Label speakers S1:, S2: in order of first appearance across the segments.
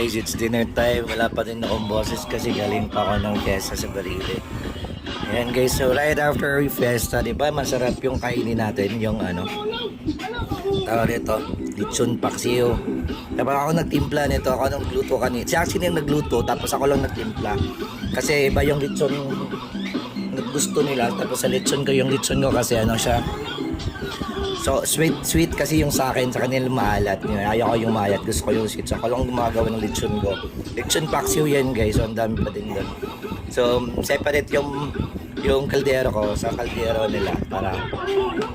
S1: guys, it's dinner time. Wala pa din akong boses kasi galing pa ako ng fiesta sa Barili. Ayan guys, so right after we fiesta, di ba masarap yung kainin natin, yung ano, tawag nito, lechon paksiw. Tapos ako nagtimpla nito, ako nagluto kanina. Si Axel yung nagluto, tapos ako lang nagtimpla. Kasi iba yung lechon gusto nila, tapos sa lechon ko, yung lechon ko kasi ano siya, so sweet kasi yung sa akin, sa kanila maalat. Ayaw ko yung maalat, gusto ko yung sweet. So ako lang gumagawa ng lechon ko. Lechon paksiw yan guys, so ang dami pa din doon. So separate yung kaldero ko sa kaldero nila para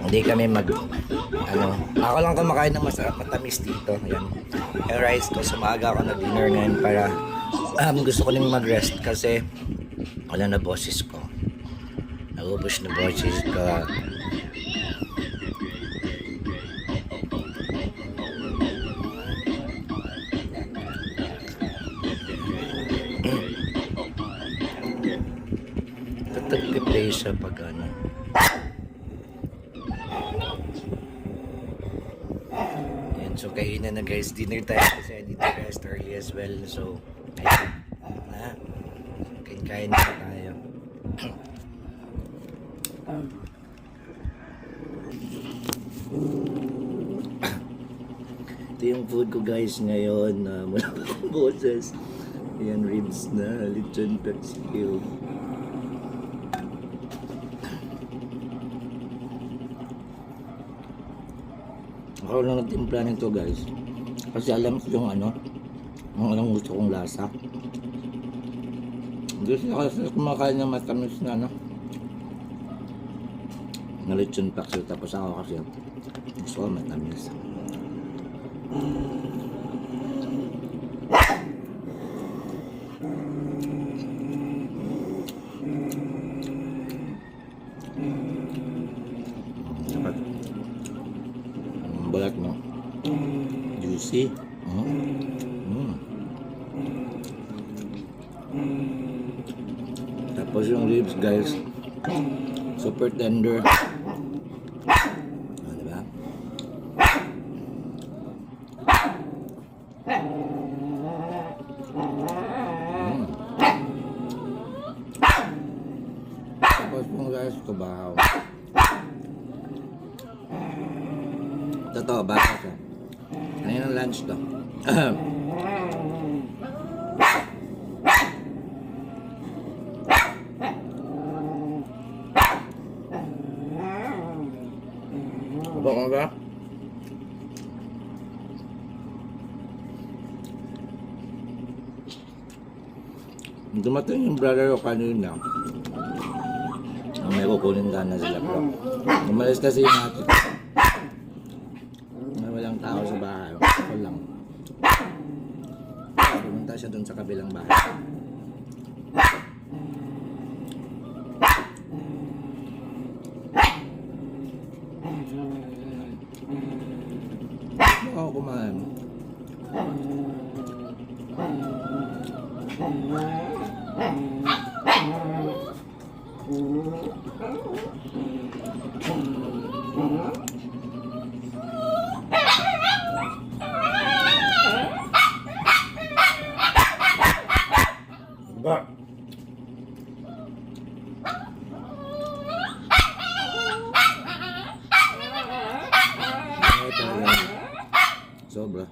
S1: hindi kami ako lang kumakain ng masarap matamis dito. Yan. Yung rice ko, sumaga ako na dinner ngayon para gusto ko nang mag-rest kasi wala na boses ko. Naubos na boses ko. Tag-play siya pag ano. Yan, so kainan na guys, dinner time kasi I need to rest early as well. So, ayun na. Kain na tayo. Ito yung food ko guys ngayon. Mula pa akong boses. Ayan, ribs na, lechon paksiw. Ako lang nagtimpla nito guys kasi alam ko yung anong gusto kong lasa. Gusto ko kasi kumakain ng matamis na na lechon paksiw, tapos ako kasi gusto ko matamis. Balat mo juicy. Tapos yung ribs guys super tender. Diba? Tapos yung guys kubahaw. Totoo, baka siya. Ano yung lunch to? Baka ba? Dumating yung brother ko kanina. May kukunin na sila bro. Umalis kasi yung ate ko. Walang tao sa bahay. Ako lang. Pumunta siya dun sa kabilang bahay. Ako kumain. Ba? Sobra.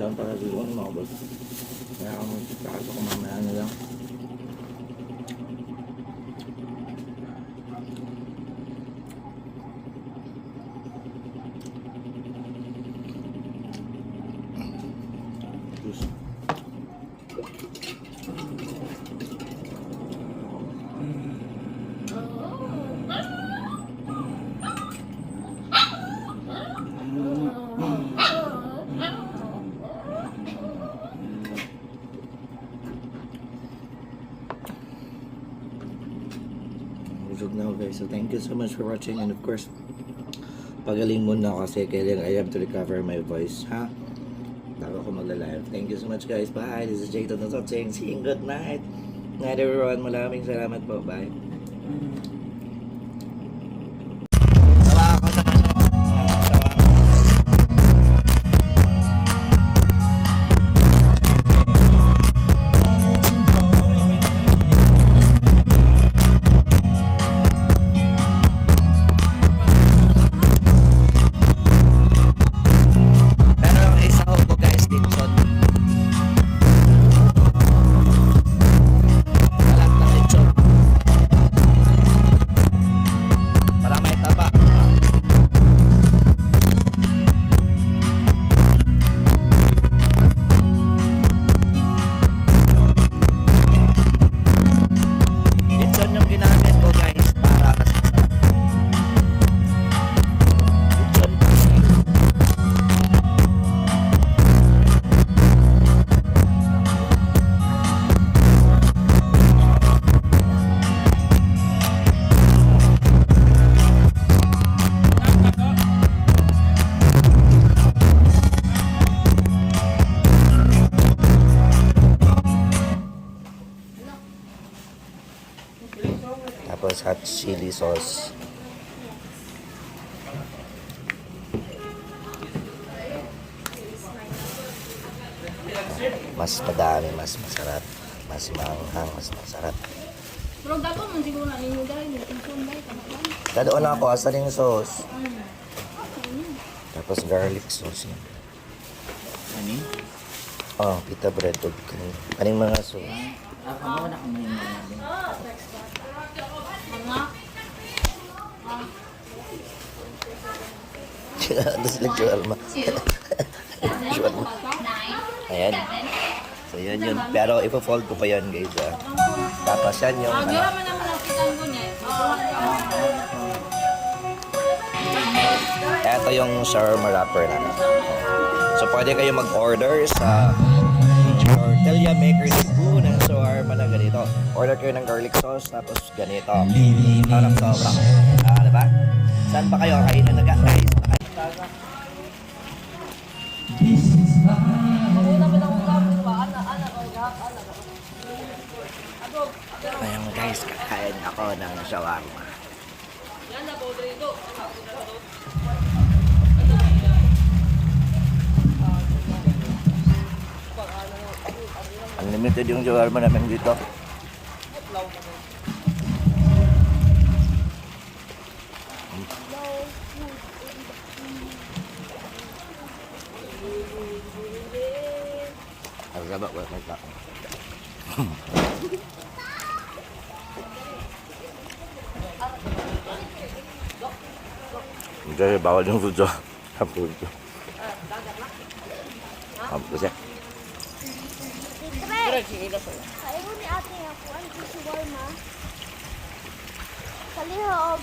S1: Doon pala siguro mga boss. Kaya ako magkakaso kung mamaya na lang. Juice. Busog na ako guys. So thank you so much for watching, and of course, pagaling muna kasi kailangan I have to recover my voice, ha? Bago ako magla-live. Thank you so much guys. Bye. This is Jayton Nosot saying see you. Good night. Night everyone. Maraming salamat po. Bye. Tawa ako sa tapos hot chili sauce. Mas madami, mas masarap. Mas maanghang, mas masarap.
S2: Pero dapat man siguro na ninyo dahil yung sunday kamaklan.
S1: Dadoon ako, asa rin yung sauce. Tapos garlic sauce yun.
S3: Ani?
S1: Oh, pita bread. Kaning mga sauce.
S3: Ako mo na kung may mga din.
S2: Mga
S1: Ano sila Joelma? Joelma. Ayan. So yun yun. Pero ipo-fold ko pa yan guys. Tapos yan yung
S2: Gira man naman ang kitang ko niya.
S1: ito yung shawarma wrapper namin. So pwede kayo mag-order sa Tortilla Maker Cebu ng shawarma na ganito. Order kayo ng garlic sauce tapos ganito. Parang sobrang. Diba? Saan pa kayo kainan na guys? Ayan guys, kakain ako ng shawarma. Unlimited yung shawarma namin dito. Ang gaba ko may tao. Hindi, bawal yung food siya. Hampun ko. Hampun siya.
S4: Kaya ni ate ako, ano si shawarma? Kalihog.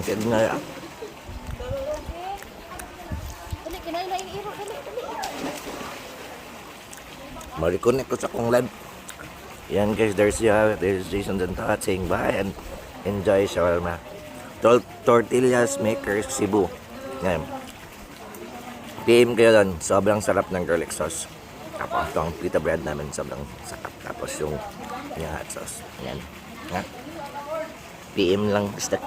S1: Tangkid nga.
S4: Dali, kinain na iniiro. Dali, dali.
S1: Mariconnect ko sa kong live. Yan guys, there's Jason Dantat saying bye and enjoy shawarma. Tortillas Makers Cebu. Yan. PM kayo doon. Sobrang sarap ng garlic sauce. Tapos itong pita bread namin sobrang sarap. Tapos yung hot sauce. Yan. Ha? PM lang, basta